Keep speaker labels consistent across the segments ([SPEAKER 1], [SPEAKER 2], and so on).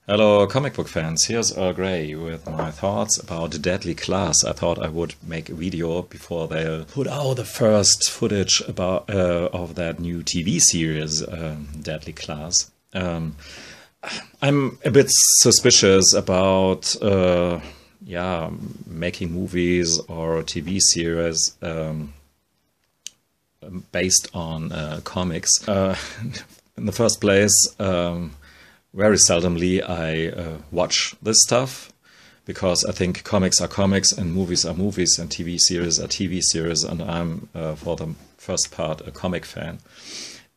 [SPEAKER 1] Hello comic book fans, here's Earl Grey with my thoughts about Deadly Class. I thought I would make a video before they'll put out the first footage about of that new TV series, Deadly Class. I'm a bit suspicious about making movies or TV series based on comics. In the first place, very seldomly I watch this stuff, because I think comics are comics and movies are movies and TV series are TV series, and I'm, for the first part, a comic fan.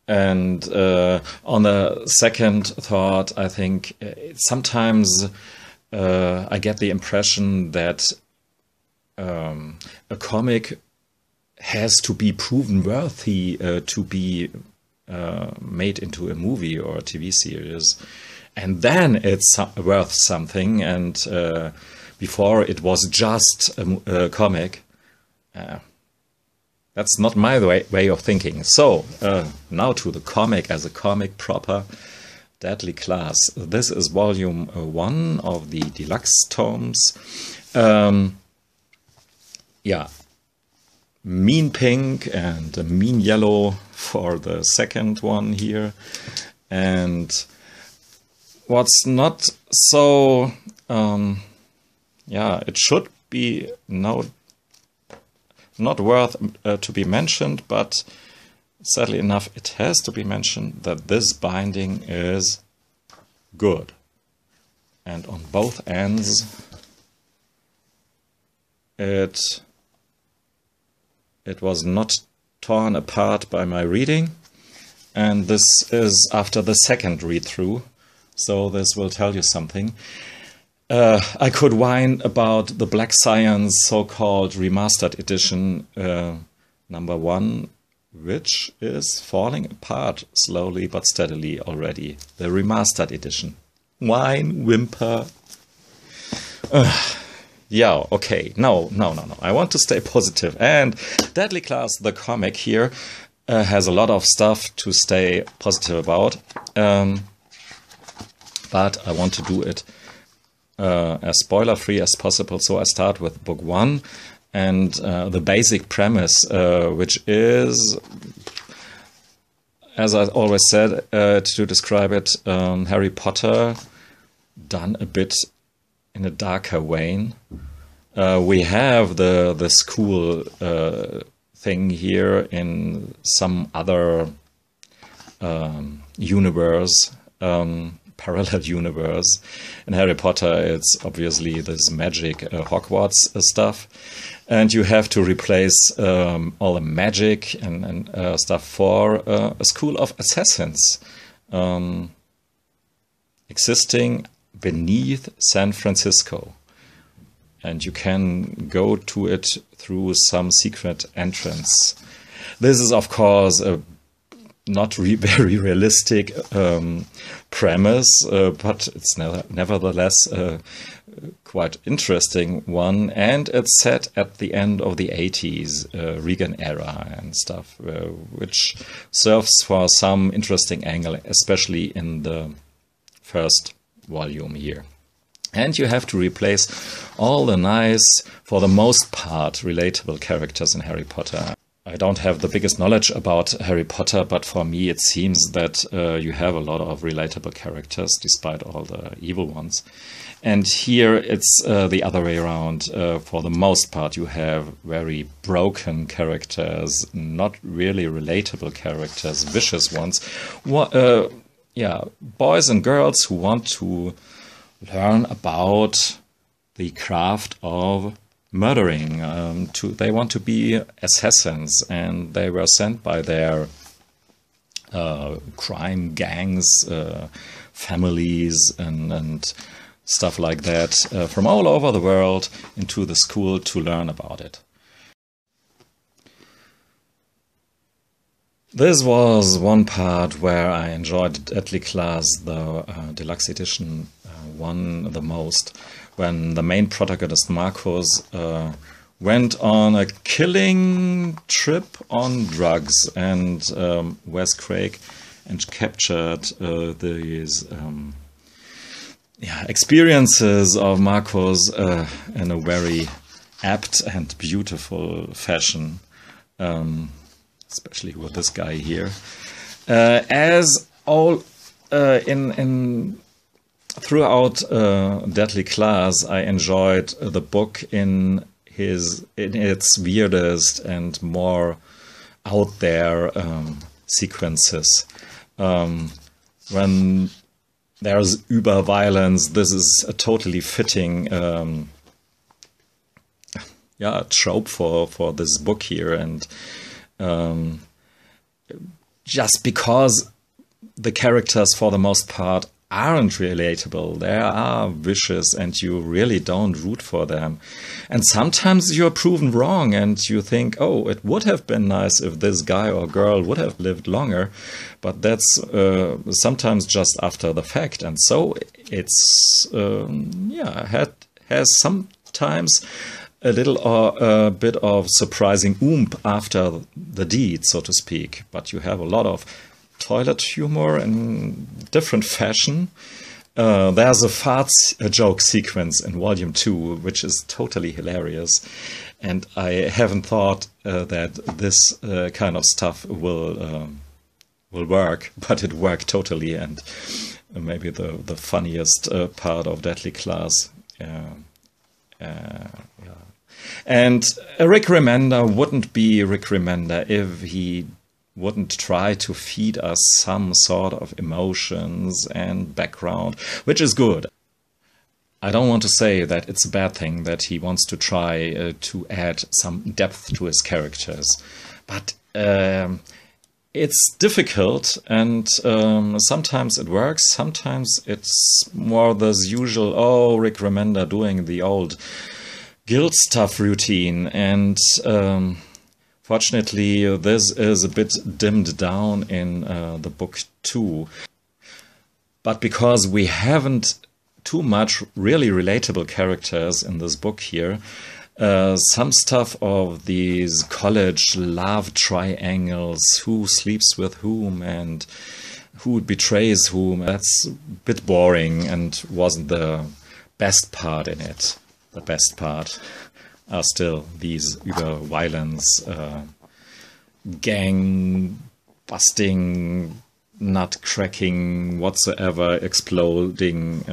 [SPEAKER 1] And on the second thought, I think sometimes I get the impression that a comic has to be proven worthy to be made into a movie or a TV series, and then it's worth something, and before it was just a comic. That's not my way of thinking. So now to the comic as a comic proper, Deadly Class. This is volume 1 of the deluxe tomes. Mean pink and mean yellow for the second one here. And what's not so, it should be not worth to be mentioned, but sadly enough it has to be mentioned that this binding is good. And on both ends it was not torn apart by my reading, and this is after the second read-through, so this will tell you something. I could whine about the Black Science so-called remastered edition number 1, which is falling apart slowly but steadily already. The remastered edition. Whine, whimper. Yeah, okay, no. I want to stay positive. And Deadly Class, the comic here, has a lot of stuff to stay positive about. But I want to do it as spoiler-free as possible. So I start with book 1 and the basic premise, which is, as I always said, to describe it, Harry Potter done a bit in a darker vein. We have the school thing here in some other universe, parallel universe. In Harry Potter, it's obviously this magic Hogwarts stuff, and you have to replace all the magic and stuff for a school of assassins existing beneath San Francisco, and you can go to it through some secret entrance. This is, of course, a not very realistic premise, but it's nevertheless a quite interesting one, and it's set at the end of the 80s, Reagan era and stuff, which serves for some interesting angle, especially in the first volume here. And you have to replace all the nice, for the most part, relatable characters in Harry Potter. I don't have the biggest knowledge about Harry Potter, but for me it seems that you have a lot of relatable characters, despite all the evil ones. And here it's the other way around. For the most part you have very broken characters, not really relatable characters, vicious ones. Boys and girls who want to learn about the craft of murdering. They want to be assassins, and they were sent by their crime gangs, families, and stuff like that from all over the world into the school to learn about it. This was one part where I enjoyed Deadly Class, the deluxe edition one, the most, when the main protagonist Marcus went on a killing trip on drugs, and Wes Craig and captured these experiences of Marcos in a very apt and beautiful fashion, especially with this guy here. As all throughout Deadly Class, I enjoyed the book in its weirdest and more out there sequences. When there's uber-violence, this is a totally fitting trope for this book here. And just because the characters, for the most part, aren't relatable, they are vicious and you really don't root for them. And sometimes you're proven wrong and you think, oh, it would have been nice if this guy or girl would have lived longer. But that's sometimes just after the fact. And so it's, has sometimes a little a bit of surprising oomph after the deed, so to speak. But you have a lot of toilet humor in different fashion. There's a fart joke sequence in Volume 2, which is totally hilarious. And I haven't thought that this kind of stuff will work, but it worked totally. And maybe the funniest part of Deadly Class. And Rick Remender wouldn't be Rick Remender if he wouldn't try to feed us some sort of emotions and background, which is good. I don't want to say that it's a bad thing that he wants to try to add some depth to his characters, but it's difficult, and sometimes it works, sometimes it's more the usual, oh, Rick Remender doing the old guilt stuff routine, and fortunately, this is a bit dimmed down in the book too. But because we haven't too much really relatable characters in this book here, some stuff of these college love triangles, who sleeps with whom and who betrays whom, that's a bit boring and wasn't the best part in it. The best part are still these violence, gang busting, nut cracking, whatsoever, exploding.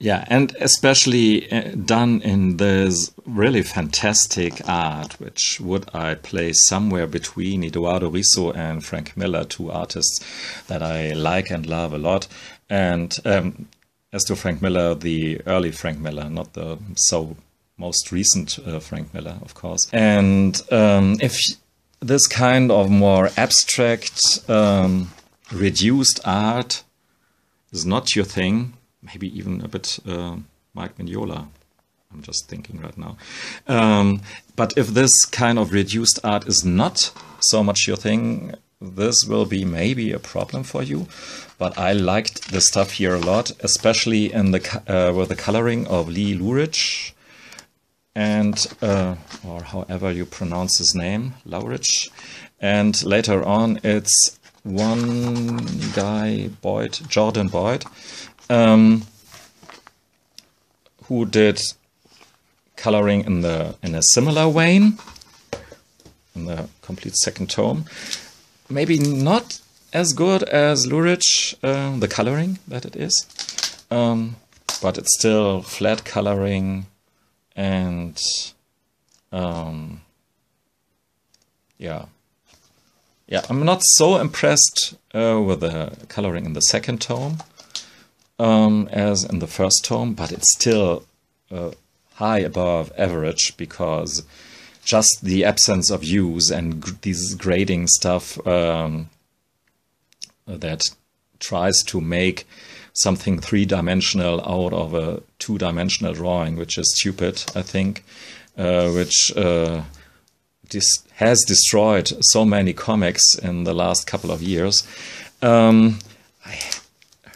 [SPEAKER 1] And especially done in this really fantastic art, which would I place somewhere between Eduardo Risso and Frank Miller, two artists that I like and love a lot. And as to Frank Miller, the early Frank Miller, not the most recent Frank Miller, of course. And if this kind of more abstract, reduced art is not your thing, maybe even a bit Mike Mignola, I'm just thinking right now. But if this kind of reduced art is not so much your thing, this will be maybe a problem for you. But I liked the stuff here a lot, especially in the with the coloring of Lee Lurich, and or however you pronounce his name, Laurich. And later on, it's one guy, Jordan Boyd, who did coloring in a similar vein in the complete second tome. Maybe not as good as Lurich, the coloring that it is, but it's still flat coloring, and I'm not so impressed with the coloring in the second tome as in the first tome, but it's still high above average, because just the absence of hues and these grading stuff that tries to make something three-dimensional out of a two-dimensional drawing, which is stupid, I think, which has destroyed so many comics in the last couple of years. I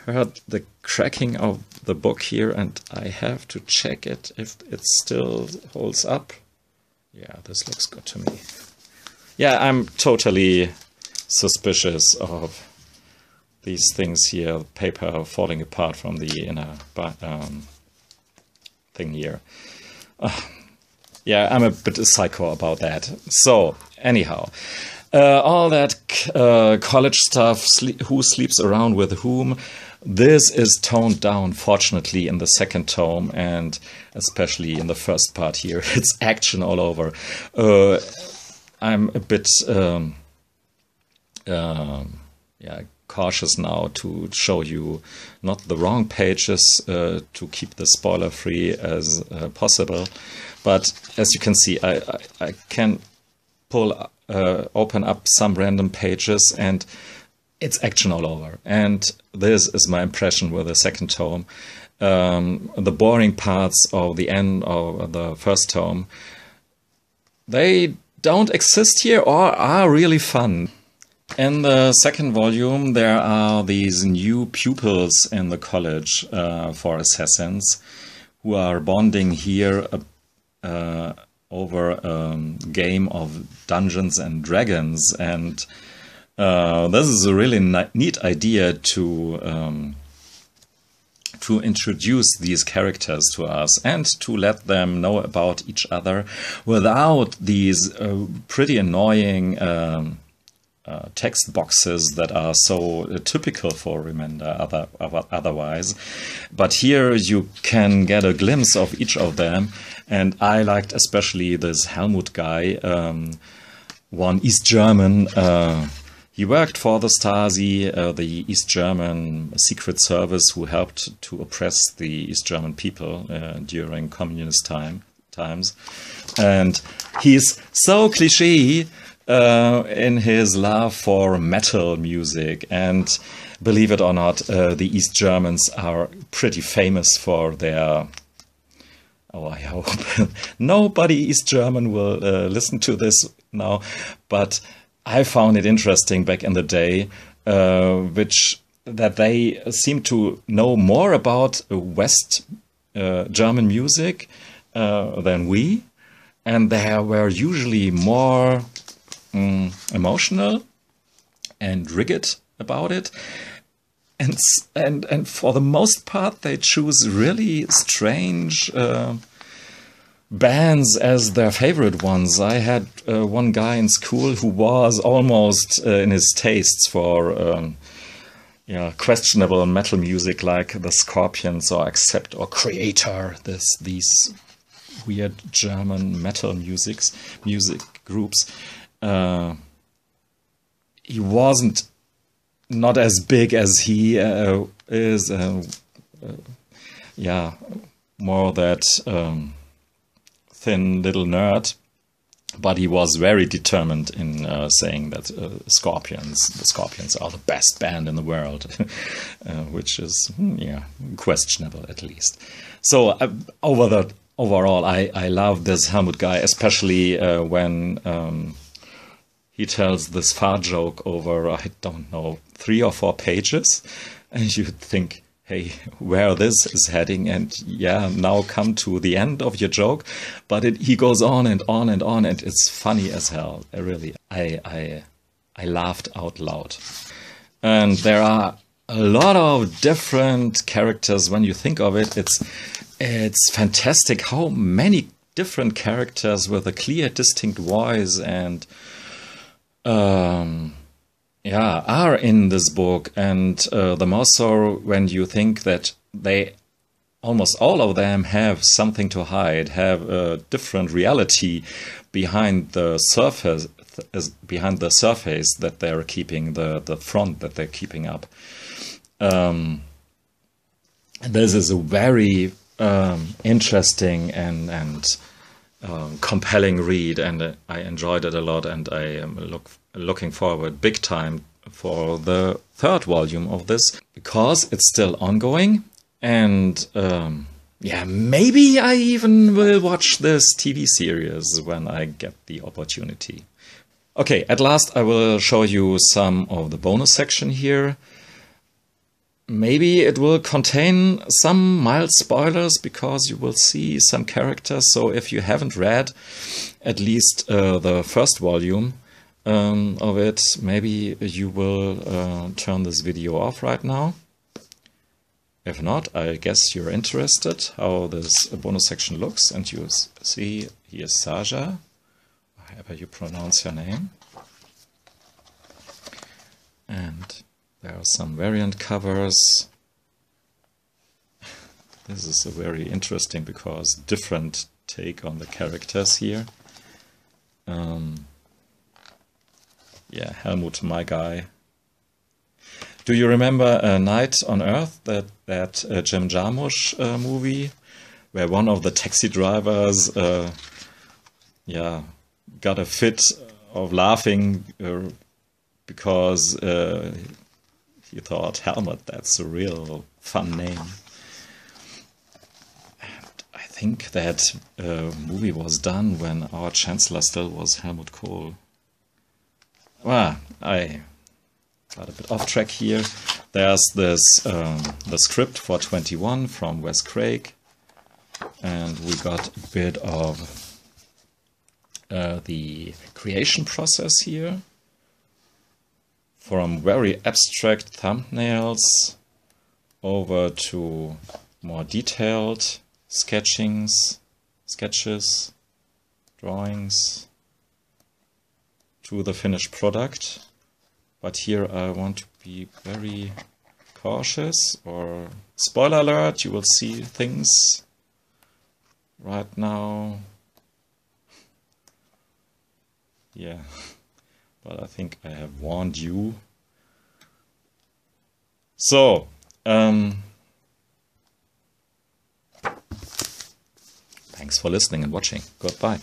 [SPEAKER 1] heard the cracking of the book here, and I have to check it if it still holds up. Yeah, this looks good to me. Yeah, I'm totally suspicious of these things here, paper falling apart from the inner thing here. Yeah, I'm a bit psycho about that. So, anyhow, all that college stuff, who sleeps around with whom, this is toned down, fortunately, in the second tome, and especially in the first part here. It's action all over. I'm a bit cautious now to show you not the wrong pages, to keep the spoiler free as possible. But as you can see, I can open up some random pages, and it's action all over. And this is my impression with the second tome. The boring parts of the end of the first tome, they don't exist here or are really fun. In the second volume, there are these new pupils in the college for assassins who are bonding here over a game of Dungeons and Dragons, and this is a really neat idea to introduce these characters to us and to let them know about each other without these pretty annoying text boxes that are so typical for Remender otherwise. But here you can get a glimpse of each of them, and I liked especially this Helmut guy, one East German. He worked for the Stasi, the East German secret service who helped to oppress the East German people during communist times. And he's so cliché in his love for metal music. And believe it or not, the East Germans are pretty famous for their... Oh, I hope nobody East German will listen to this now, but I found it interesting back in the day, that they seem to know more about West German music than we, and they were usually more emotional and rigid about it. And for the most part, they choose really strange bands as their favorite ones. I had one guy in school who was almost in his tastes for questionable metal music like the Scorpions or Accept or Creator. These weird German metal music groups. He wasn't not as big as he is. More that thin little nerd, but he was very determined in saying that the Scorpions are the best band in the world, which is questionable at least. So overall, I love this Helmut guy, especially when he tells this fart joke over, I don't know, 3 or 4 pages, and you think, hey, where this is heading, and now come to the end of your joke. But he goes on and on and on, and it's funny as hell. Really, I laughed out loud. And there are a lot of different characters. When you think of it, it's fantastic how many different characters with a clear, distinct voice and are in this book, and the more so when you think that almost all of them have something to hide, have a different reality behind the surface that they're keeping, the front that they're keeping up. This is a very interesting and compelling read, and I enjoyed it a lot, and I am looking forward big time for the third volume of this, because it's still ongoing, and maybe I even will watch this TV series when I get the opportunity. Okay, at last I will show you some of the bonus section here. Maybe it will contain some mild spoilers, because you will see some characters. So if you haven't read at least the first volume, of it, maybe you will turn this video off right now. If not, I guess you're interested how this bonus section looks, and you see here's Saja, however you pronounce her name. And there are some variant covers. This is a very interesting because different take on the characters here. Yeah, Helmut, my guy. Do you remember A Night on Earth, that Jim Jarmusch movie, where one of the taxi drivers got a fit of laughing because he thought, Helmut, that's a real fun name. And I think that movie was done when our Chancellor still was Helmut Kohl. Well, I got a bit off track here. There's this the script for 21 from Wes Craig, and we got a bit of the creation process here, from very abstract thumbnails over to more detailed sketches, drawings, to the finished product. But here I want to be very cautious, or spoiler alert, you will see things right now. Yeah, but I think I have warned you. So, thanks for listening and watching. Goodbye.